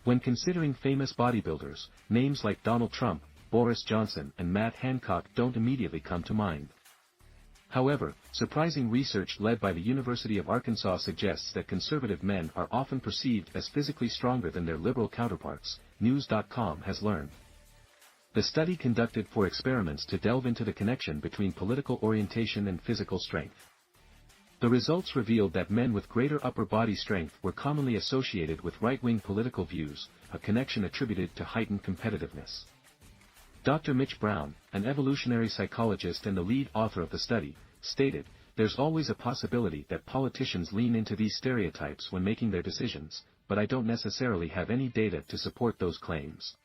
When considering famous bodybuilders, names like Donald Trump, Boris Johnson and Matt Hancock don't immediately come to mind. However, surprising research led by the University of Arkansas suggests that conservative men are often perceived as physically stronger than their liberal counterparts, News.com has learned. The study conducted 4 experiments to delve into the connection between political orientation and physical strength. The results revealed that men with greater upper body strength were commonly associated with right-wing political views, a connection attributed to heightened competitiveness. Dr. Mitch Brown, an evolutionary psychologist and the lead author of the study, stated, "There's always a possibility that politicians lean into these stereotypes when making their decisions, but I don't necessarily have any data to support those claims."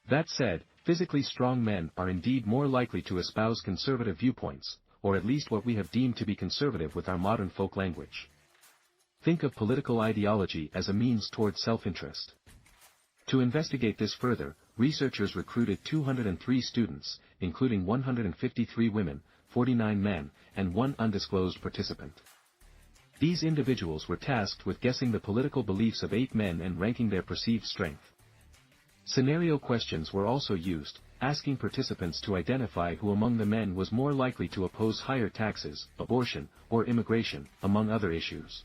That said, physically strong men are indeed more likely to espouse conservative viewpoints, or at least what we have deemed to be conservative with our modern folk language. Think of political ideology as a means toward self-interest. To investigate this further, researchers recruited 203 students, including 153 women, 49 men, and 1 undisclosed participant. These individuals were tasked with guessing the political beliefs of 8 men and ranking their perceived strength. Scenario questions were also used, asking participants to identify who among the men was more likely to oppose higher taxes, abortion, or immigration, among other issues.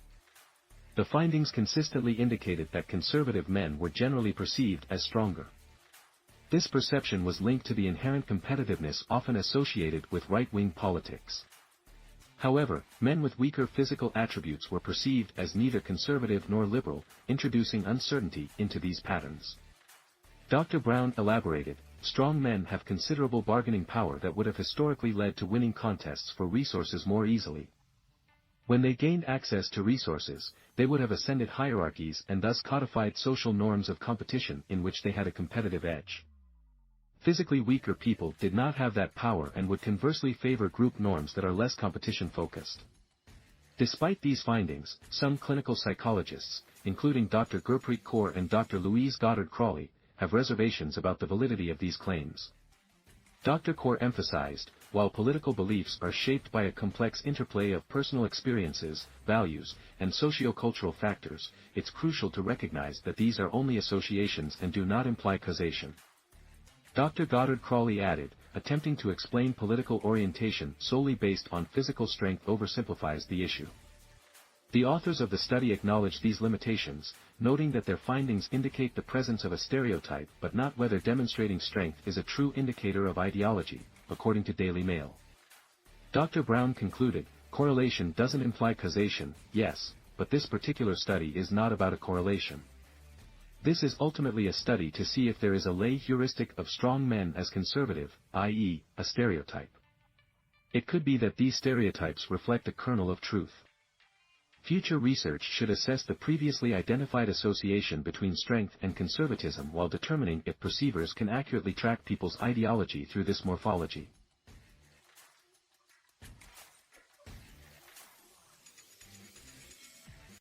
The findings consistently indicated that conservative men were generally perceived as stronger. This perception was linked to the inherent competitiveness often associated with right-wing politics. However, men with weaker physical attributes were perceived as neither conservative nor liberal, introducing uncertainty into these patterns. Dr. Brown elaborated, "Strong men have considerable bargaining power that would have historically led to winning contests for resources more easily. When they gained access to resources, they would have ascended hierarchies and thus codified social norms of competition in which they had a competitive edge. Physically weaker people did not have that power and would conversely favor group norms that are less competition-focused." Despite these findings, some clinical psychologists, including Dr. Gurpreet Kaur and Dr. Louise Goddard Crawley, have reservations about the validity of these claims. Dr. Kaur emphasized, while political beliefs are shaped by a complex interplay of personal experiences, values, and socio-cultural factors, it's crucial to recognize that these are only associations and do not imply causation. Dr. Goddard Crawley added, "Attempting to explain political orientation solely based on physical strength oversimplifies the issue." The authors of the study acknowledged these limitations, noting that their findings indicate the presence of a stereotype but not whether demonstrating strength is a true indicator of ideology, according to Daily Mail. Dr. Brown concluded, "Correlation doesn't imply causation, yes, but this particular study is not about a correlation. This is ultimately a study to see if there is a lay heuristic of strong men as conservative, i.e., a stereotype. It could be that these stereotypes reflect a kernel of truth. Future research should assess the previously identified association between strength and conservatism while determining if perceivers can accurately track people's ideology through this morphology."